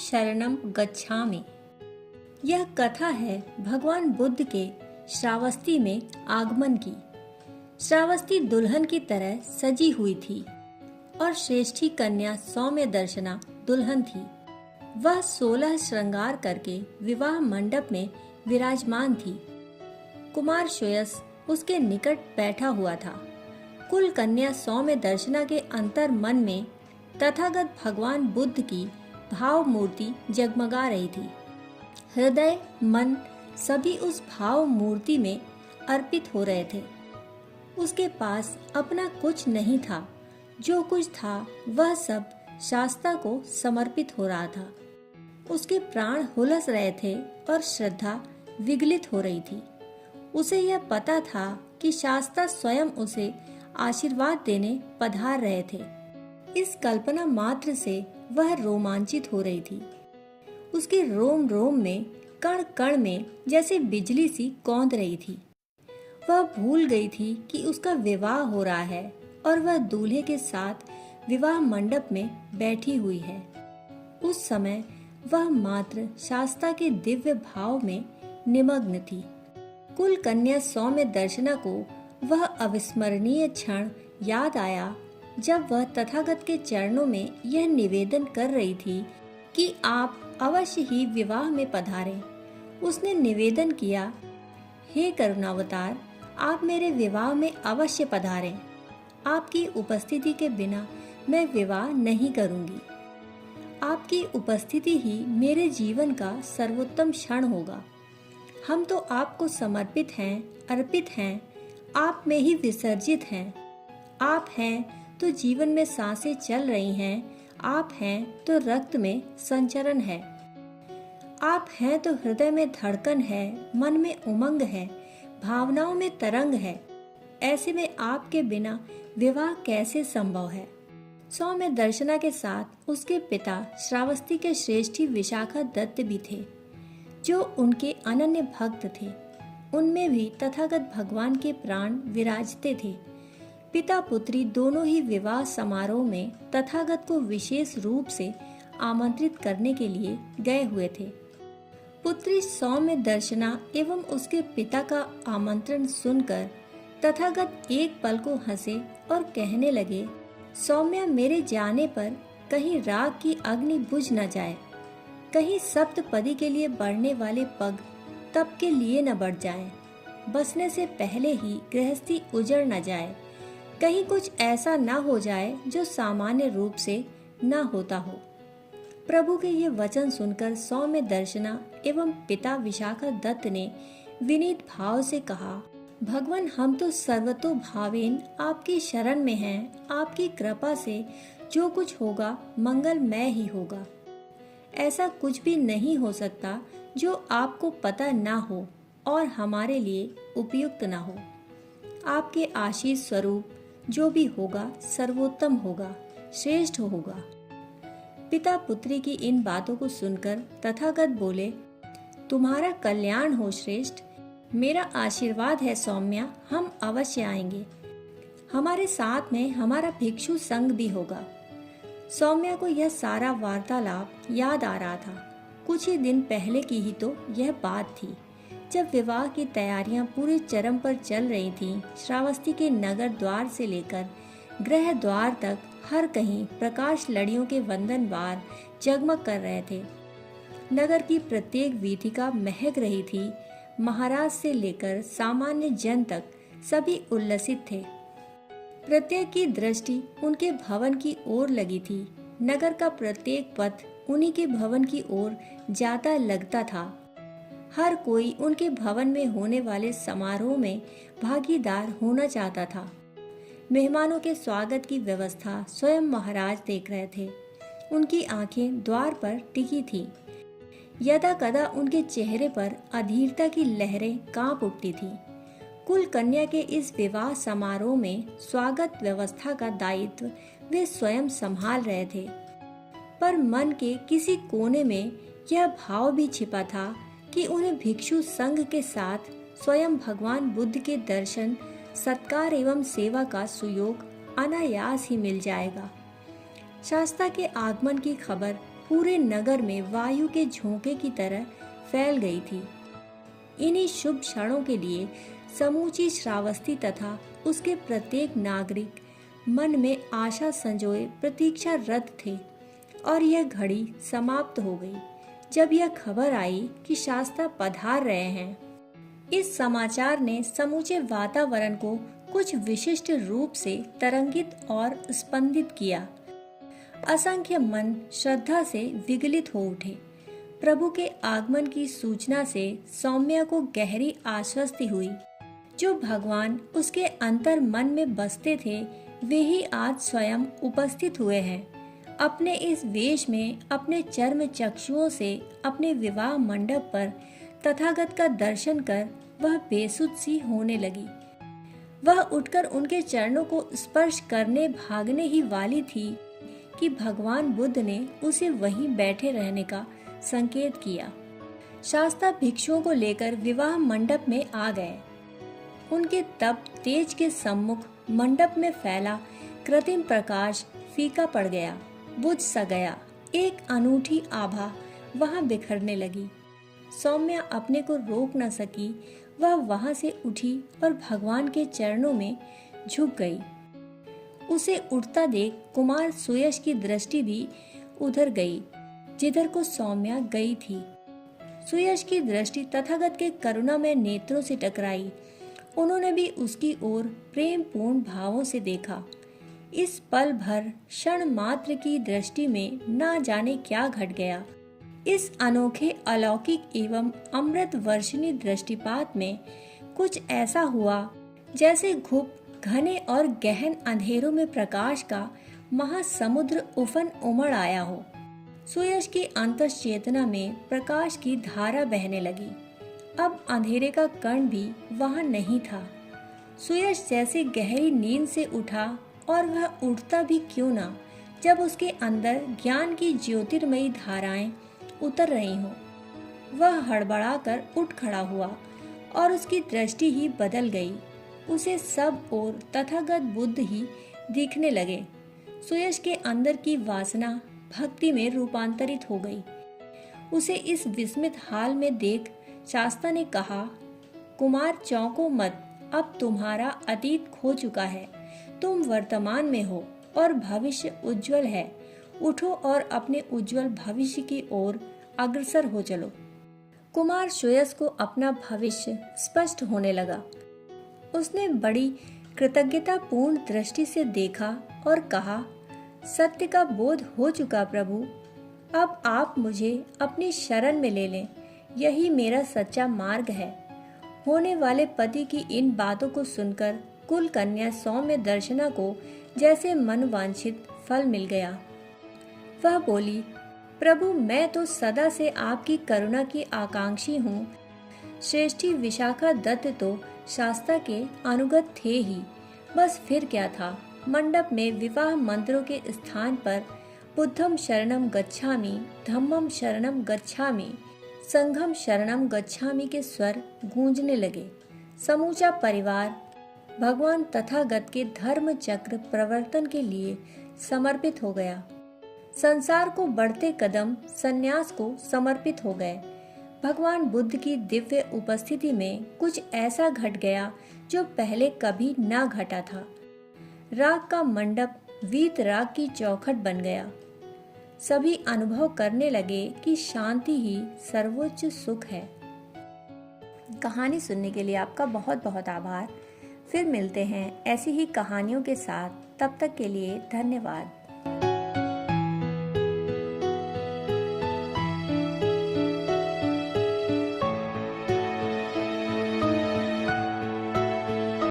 शरणम गच्छामि। यह कथा है भगवान बुद्ध के श्रावस्ती में आगमन की। श्रावस्ती दुल्हन की तरह सजी हुई थी और श्रेष्ठी कन्या सौम्य दर्शना दुल्हन थी। वह 16 श्रृंगार करके विवाह मंडप में विराजमान थी। कुमार श्वेयस उसके निकट बैठा हुआ था। कुल कन्या सौम्य दर्शना के अंतर मन में तथागत भगवान बुद्ध की भाव मूर्ति जगमगा रही थी। हृदय मन सभी उस भाव मूर्ति में अर्पित हो रहे थे। उसके पास अपना कुछ नहीं था, जो कुछ था वह सब शास्ता को समर्पित हो रहा था। उसके प्राण हुलस रहे थे और श्रद्धा विगलित हो रही थी। उसे यह पता था कि शास्ता स्वयं उसे आशीर्वाद देने पधार रहे थे। इस कल्पना मात्र से वह रोमांचित हो रही थी। उसके रोम रोम में कण कण में जैसे बिजली सी कौंध रही थी। वह भूल गई थी कि उसका विवाह हो रहा है और वह दूल्हे के साथ विवाह मंडप में बैठी हुई है। उस समय वह मात्र शास्ता के दिव्य भाव में निमग्न थी। कुल कन्या सौम्य दर्शना को वह अविस्मरणीय क्षण याद आया जब वह तथागत के चरणों में यह निवेदन कर रही थी कि आप अवश्य ही विवाह में पधारें। उसने निवेदन किया, हे करुणावतार, आप मेरे विवाह में अवश्य पधारें। आपकी उपस्थिति के बिना मैं विवाह नहीं करूंगी। आपकी उपस्थिति ही मेरे जीवन का सर्वोत्तम क्षण होगा। हम तो आपको समर्पित हैं, अर्पित हैं, आप में ही विसर्जित हैं। आप हैं तो जीवन में सांसें चल रही हैं, आप हैं तो रक्त में संचरण है, आप हैं तो हृदय में धड़कन है, मन में उमंग है, भावनाओं में तरंग है। ऐसे में आपके बिना विवाह कैसे संभव है। सौम्य दर्शना के साथ उसके पिता श्रावस्ती के श्रेष्ठी विशाखा दत्त भी थे, जो उनके अनन्य भक्त थे। उनमें भी तथागत भगवान के प्राण विराजते थे। पिता पुत्री दोनों ही विवाह समारोह में तथागत को विशेष रूप से आमंत्रित करने के लिए गए हुए थे। पुत्री सौम्य दर्शना एवं उसके पिता का आमंत्रण सुनकर तथागत एक पल को हंसे और कहने लगे, सौम्या, मेरे जाने पर कहीं राग की अग्नि बुझ न जाए, कहीं सप्तपदी के लिए बढ़ने वाले पग तप के लिए न बढ़ जाएं, बसने से पहले ही गृहस्थी उजड़ न जाए, कहीं कुछ ऐसा न हो जाए जो सामान्य रूप से न होता हो। प्रभु के ये वचन सुनकर सौम्य दर्शना एवं पिता विशाखा दत्त ने विनीत भाव से कहा, भगवान, हम तो सर्वतो भावेन आपकी शरण में हैं। आपकी कृपा से जो कुछ होगा मंगलमय ही होगा। ऐसा कुछ भी नहीं हो सकता जो आपको पता ना हो और हमारे लिए उपयुक्त ना हो। आपके आशीष स्वरूप जो भी होगा सर्वोत्तम होगा, श्रेष्ठ होगा। पिता पुत्री की इन बातों को सुनकर तथागत बोले, तुम्हारा कल्याण हो श्रेष्ठ। मेरा आशीर्वाद है सौम्या, हम अवश्य आएंगे। हमारे साथ में हमारा भिक्षु संग भी होगा। सौम्या को यह सारा वार्तालाप याद आ रहा था। कुछ ही दिन पहले की ही तो यह बात थी, जब विवाह की तैयारियां पूरे चरम पर चल रही थीं। श्रावस्ती के नगर द्वार से लेकर गृह द्वार तक हर कहीं प्रकाश लड़ियों के वंदनवार जगमग कर रहे थे। नगर की प्रत्येक वीथिका महक रही थी। महाराज से लेकर सामान्य जन तक सभी उल्लसित थे। प्रत्येक की दृष्टि उनके भवन की ओर लगी थी। नगर का प्रत्येक पथ उन्हीं के भवन की ओर जाता लगता था। हर कोई उनके भवन में होने वाले समारोह में भागीदार होना चाहता था। मेहमानों के स्वागत की व्यवस्था स्वयं महाराज देख रहे थे। उनकी आंखें द्वार पर टिकी थीं। यदा कदा उनके चेहरे पर अधीरता की लहरें कांप उठती थीं। कुल कन्या के इस विवाह समारोह में स्वागत व्यवस्था का दायित्व वे स्वयं संभाल रहे थे, पर मन के किसी कोने में यह भाव भी छिपा था कि उन्हें भिक्षु संघ के साथ स्वयं भगवान बुद्ध के दर्शन, सत्कार एवं सेवा का सुयोग अनायास ही मिल जाएगा। शास्ता के आगमन की खबर पूरे नगर में वायु के झोंके की तरह फैल गई थी। इन्हीं शुभ क्षणों के लिए समूची श्रावस्ती तथा उसके प्रत्येक नागरिक मन में आशा संजोए प्रतीक्षारत थे। और यह घड़ी समाप्त हो गई जब यह खबर आई कि शास्ता पधार रहे हैं। इस समाचार ने समूचे वातावरण को कुछ विशिष्ट रूप से तरंगित और स्पंदित किया। असंख्य मन श्रद्धा से विगलित हो उठे। प्रभु के आगमन की सूचना से सौम्या को गहरी आश्वस्ति हुई। जो भगवान उसके अंतर मन में बसते थे वे ही आज स्वयं उपस्थित हुए हैं। अपने इस वेश में अपने चर्म चक्षुओं से अपने विवाह मंडप पर तथागत का दर्शन कर वह बेसुध सी होने लगी। वह उठकर उनके चरणों को स्पर्श करने भागने ही वाली थी कि भगवान बुद्ध ने उसे वहीं बैठे रहने का संकेत किया। शास्ता भिक्षुओं को लेकर विवाह मंडप में आ गए। उनके तप तेज के सम्मुख मंडप में फैला कृत्रिम प्रकाश फीका पड़ गया, बुझ सा गया। एक अनूठी आभा वहां बिखरने लगी। सौम्या अपने को रोक न सकी। वह वहां से उठी और भगवान के चरणों में झुक गई। उसे उठता देख कुमार सुयश की दृष्टि भी उधर गई जिधर को सौम्या गई थी। सुयश की दृष्टि तथागत के करुणामय नेत्रों से टकराई। उन्होंने भी उसकी ओर प्रेम पूर्ण भावों से देखा। इस पल भर क्षण मात्र की दृष्टि में ना जाने क्या घट गया। इस अनोखे अलौकिक एवं अमृत वर्षिणी दृष्टिपात में कुछ ऐसा हुआ जैसे घुप घने और गहन अंधेरों में प्रकाश का महासमुद्र उफन उमड़ आया हो। सुयश की अंतश्चेतना में प्रकाश की धारा बहने लगी। अब अंधेरे का कण भी वहां नहीं था। सुयश जैसे गहरी नींद से उठा, और वह उठता भी क्यों ना जब उसके अंदर ज्ञान की ज्योतिर्मयी धाराएं उतर रही हों। वह हड़बड़ाकर उठ खड़ा हुआ और उसकी दृष्टि ही बदल गई। उसे सब ओर तथागत बुद्ध ही दिखने लगे। सुयश के अंदर की वासना भक्ति में रूपांतरित हो गई। उसे इस विस्मित हाल में देख शास्ता ने कहा, कुमार चौंको मत, अब तुम्हारा अतीत खो चुका है। तुम वर्तमान में हो और भविष्य उज्जवल है। उठो और अपने उज्जवल भविष्य की ओर अग्रसर हो चलो। कुमार सुयश को अपना भविष्य स्पष्ट होने लगा। उसने बड़ी कृतज्ञतापूर्ण दृष्टि से देखा और कहा, सत्य का बोध हो चुका प्रभु। अब आप मुझे अपनी शरण में ले लें। यही मेरा सच्चा मार्ग है। होने वाले पति की इन बातों को सुनकर कुल कन्या सौम्य दर्शना को जैसे मन वांछित फल मिल गया। वह बोली, प्रभु मैं तो सदा से आपकी करुणा की आकांक्षी हूँ। श्रेष्ठी विशाखा दत्त तो शास्ता के अनुगत थे ही, बस फिर क्या था। मंडप में विवाह मंत्रों के स्थान पर बुद्धम शरणम गच्छामि, धम्मम शरणम गच्छामि, संघम शरणम गच्छामि के स्वर गूंजने लगे। समूचा परिवार भगवान तथागत के धर्म चक्र प्रवर्तन के लिए समर्पित हो गया। संसार को बढ़ते कदम संन्यास को समर्पित हो गए। भगवान बुद्ध की दिव्य उपस्थिति में कुछ ऐसा घट गया जो पहले कभी न घटा था। राग का मंडप वीत राग की चौखट बन गया। सभी अनुभव करने लगे कि शांति ही सर्वोच्च सुख है। कहानी सुनने के लिए आपका बहुत बहुत आभार। फिर मिलते हैं ऐसी ही कहानियों के साथ। तब तक के लिए धन्यवाद।